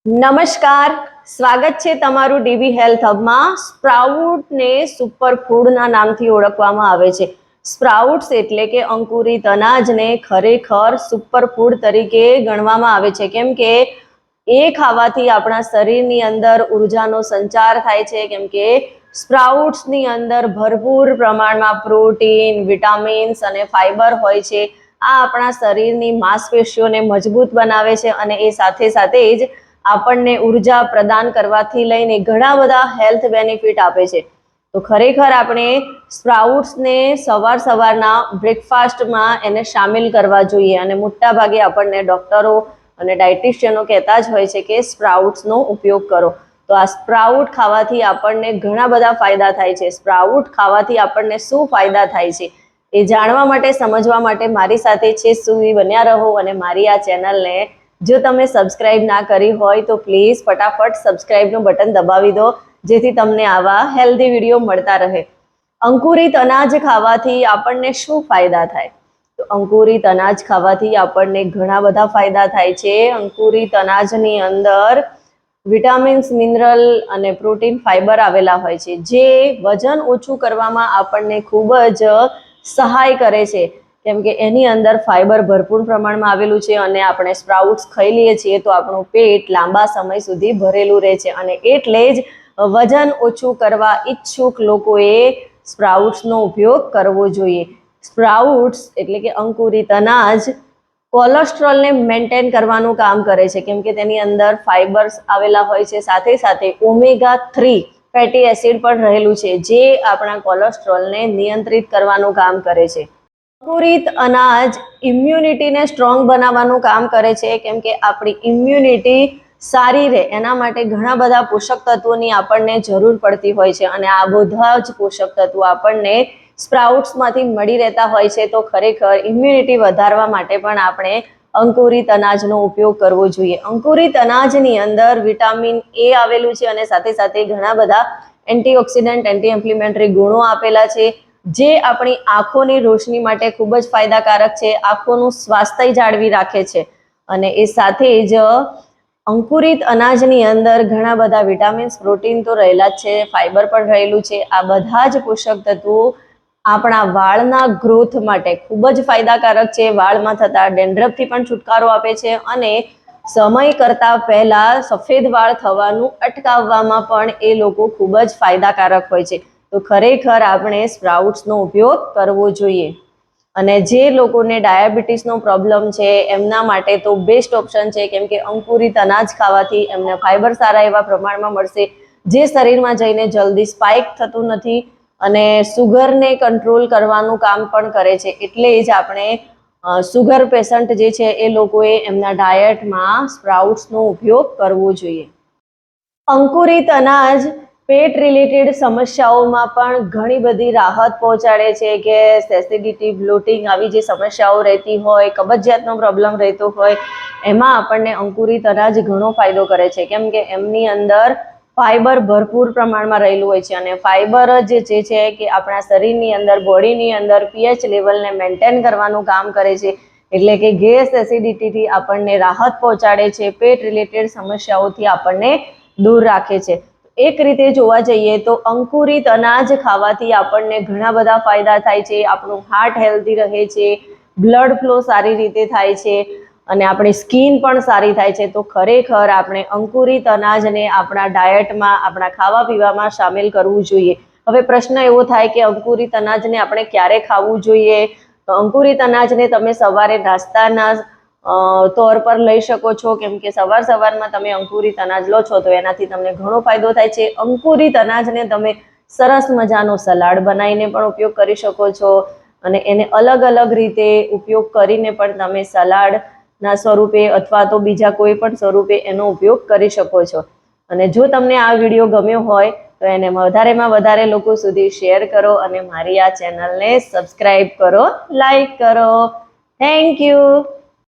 નમસ્કાર, સ્વાગત છે તમારું ડીબી હેલ્થ હબમાં। સ્પ્રાઉટને સુપરફૂડના નામથી ઓળખવામાં આવે છે। સ્પ્રાઉટ્સ એટલે કે અંકુરિત અનાજને ખરેખર સુપરફૂડ તરીકે ગણવામાં આવે છે, કેમ કે એ ખાવાથી આપણા શરીરની અંદર ઉર્જાનો સંચાર થાય છે, કેમ કે સ્પ્રાઉટ્સની અંદર ભરપૂર પ્રમાણમાં પ્રોટીન, વિટામિન્સ અને ફાઇબર હોય છે। આ આપણા શરીરની માંસપેશીઓને મજબૂત બનાવે છે અને એ સાથે સાથે જ આપણને ઉર્જા પ્રદાન કરવાથી લઈને ઘણા બધા હેલ્થ બેનિફિટ આપે છે। તો ખરેખર આપણે સ્પ્રાઉટ્સને સવારના બ્રેકફાસ્ટમાં એને સામેલ કરવા જોઈએ અને મોટા ભાગે આપણને ડૉક્ટરો અને ડાયટિશિયનો કહેતા જ હોય છે કે સ્પ્રાઉટ્સનો ઉપયોગ કરો। તો આ સ્પ્રાઉટ ખાવાથી આપણને ઘણા બધા ફાયદા થાય છે। સ્પ્રાઉટ ખાવાથી આપણને શું ફાયદા થાય છે એ જાણવા માટે, સમજવા માટે મારી સાથે છેક સુધી બન્યા રહો અને મારી આ ચેનલને જો તમે સબસ્ક્રાઇબ ના કરી હોય તો પ્લીઝ ફટાફટ સબસ્ક્રાઇબનું બટન દબાવી દો, જેથી તમને આવા હેલ્ધી વિડીયો મળતા રહે। અંકુરિત અનાજ ખાવાથી આપણને શું ફાયદા થાય? તો અંકુરિત અનાજ ખાવાથી આપણને ઘણા બધા ફાયદા થાય છે। અંકુરિત અનાજની અંદર વિટામિન્સ, મિનરલ અને પ્રોટીન, ફાઇબર આવેલા હોય છે, જે વજન ઓછું કરવામાં આપણને ખૂબ જ સહાય કરે છે, કેમ કે એની અંદર ફાઇબર ભરપૂર પ્રમાણમાં આવેલું છે અને આપણે સ્પ્રાઉટ્સ ખાઈ લઈએ છીએ તો આપણું પેટ લાંબા સમય સુધી ભરેલું રહે છે અને એટલે જ વજન ઓછું કરવા ઈચ્છુક લોકોએ સ્પ્રાઉટ્સનો ઉપયોગ કરવો જોઈએ। સ્પ્રાઉટ્સ એટલે કે અંકુરિત અનાજ કોલેસ્ટ્રોલને મેન્ટેન કરવાનું કામ કરે છે, કેમ કે તેની અંદર ફાઇબર્સ આવેલા હોય છે, સાથે સાથે ઓમેગા-3 ફેટી એસિડ પણ રહેલું છે, જે આપણા કોલેસ્ટ્રોલને નિયંત્રિત કરવાનું કામ કરે છે। અંકુરિત અનાજ ઇમ્યુનિટીને સ્ટ્રોંગ બનાવવાનું કામ કરે છે, કેમ કે આપણી ઇમ્યુનિટી સારી રહે એના માટે ઘણા બધા પોષક તત્વોની આપણને જરૂર પડતી હોય છે અને આ બધા જ પોષક તત્વો આપણને સ્પ્રાઉટ્સમાંથી મળી રહેતા હોય છે। તો ખરેખર ઇમ્યુનિટી વધારવા માટે પણ આપણે અંકુરિત અનાજનો ઉપયોગ કરવો જોઈએ। અંકુરિત અનાજની અંદર વિટામિન એ આવેલું છે અને સાથે સાથે ઘણા બધા એન્ટીઓક્સિડન્ટ, એન્ટી ઇન્ફ્લેમેટરી ગુણો આપેલા છે, જે આપણી આંખોની રોશની માટે ખૂબ જ ફાયદાકારક છે, આંખોનું સ્વાસ્થ્ય જાળવી રાખે છે અને એ સાથે જ અંકુરિત અનાજની અંદર ઘણા બધા વિટામિન્સ, પ્રોટીન તો રહેલા જ છે, ફાઇબર પણ રહેલું છે। આ બધા જ પોષક તત્વો આપણા વાળના ગ્રોથ માટે ખૂબ જ ફાયદાકારક છે, વાળમાં થતા ડેન્ડ્રફથી પણ છુટકારો આપે છે અને સમય કરતાં પહેલાં સફેદ વાળ થવાનું અટકાવવામાં પણ એ લોકો ખૂબ જ ફાયદાકારક હોય છે। તો ખરેખર આપણે સ્પ્રાઉટ્સનો ઉપયોગ કરવો જોઈએ અને જે લોકોને ડાયાબિટીસનો પ્રોબ્લેમ છે એમના માટે તો બેસ્ટ ઓપ્શન છે, કેમ કે અંકુરિત અનાજ ખાવાથી એમને ફાઇબર સારા એવા પ્રમાણમાં મળશે, જે શરીરમાં જઈને જલ્દી સ્પાઇક થતું નથી અને સુગરને કંટ્રોલ કરવાનું કામ પણ કરે છે। એટલે જ આપણે સુગર પેશન્ટ જે છે એ લોકોએ એમના ડાયટમાં સ્પ્રાઉટ્સનો ઉપયોગ કરવો જોઈએ। અંકુરિત અનાજ પેટ રિલેટેડ સમસ્યાઓમાં પણ ઘણી બધી રાહત પહોંચાડે છે। ગેસ, એસિડિટી, બ્લોટિંગ આવી જે સમસ્યાઓ રહેતી હોય, કબજિયાતનો પ્રોબ્લેમ રહેતો હોય, એમાં આપણને અંકુરિત અનાજ ઘણો ફાયદો કરે છે, કેમ કે એમની અંદર ફાઇબર ભરપૂર પ્રમાણમાં રહેલું હોય છે અને ફાઇબર જ જે છે કે આપણા શરીરની અંદર, બોડીની અંદર પીએચ લેવલને મેન્ટેન કરવાનું કામ કરે છે, એટલે કે ગેસ, એસિડિટીથી આપણને રાહત પહોંચાડે છે, પેટ રિલેટેડ સમસ્યાઓથી આપણને દૂર રાખે છે। એક રીતે જોવા જઈએ તો અંકુરિત અનાજ ખાવાથી આપણને ઘણા બધા ફાયદા થાય છે, આપણું હાર્ટ હેલ્ધી રહે છે, બ્લડ ફ્લો સારી રીતે થાય છે અને આપણી સ્કિન પણ સારી થાય છે। તો ખરેખર આપણે અંકુરિત અનાજને આપણા ડાયટમાં, આપણા ખાવા પીવામાં સામેલ કરવું જોઈએ। હવે પ્રશ્ન એવો થાય કે અંકુરિત અનાજને આપણે ક્યારે ખાવું જોઈએ? તો અંકુરિત અનાજને તમે સવારે નાસ્તાના તौर પર લઈ શકો છો, કેમ કે સવારમાં તમે અંકુરિત અનાજ લો છો તો એનાથી તમને ઘણો ફાયદો થાય છે। અંકુરિત અનાજને તમે સરસ મજાનો સલાડ બનાવીને પણ ઉપયોગ કરી શકો છો અને એને અલગ અલગ રીતે ઉપયોગ કરીને પણ તમે સલાડના સ્વરૂપે અથવા તો બીજા કોઈ પણ સ્વરૂપે એનો ઉપયોગ કરી શકો છો। અને જો તમને આ વિડીયો ગમ્યો હોય તો એને વધારેમાં વધારે લોકો સુધી શેર કરો અને મારી આ ચેનલને સબસ્ક્રાઈબ કરો, લાઈક કરો। Thank you.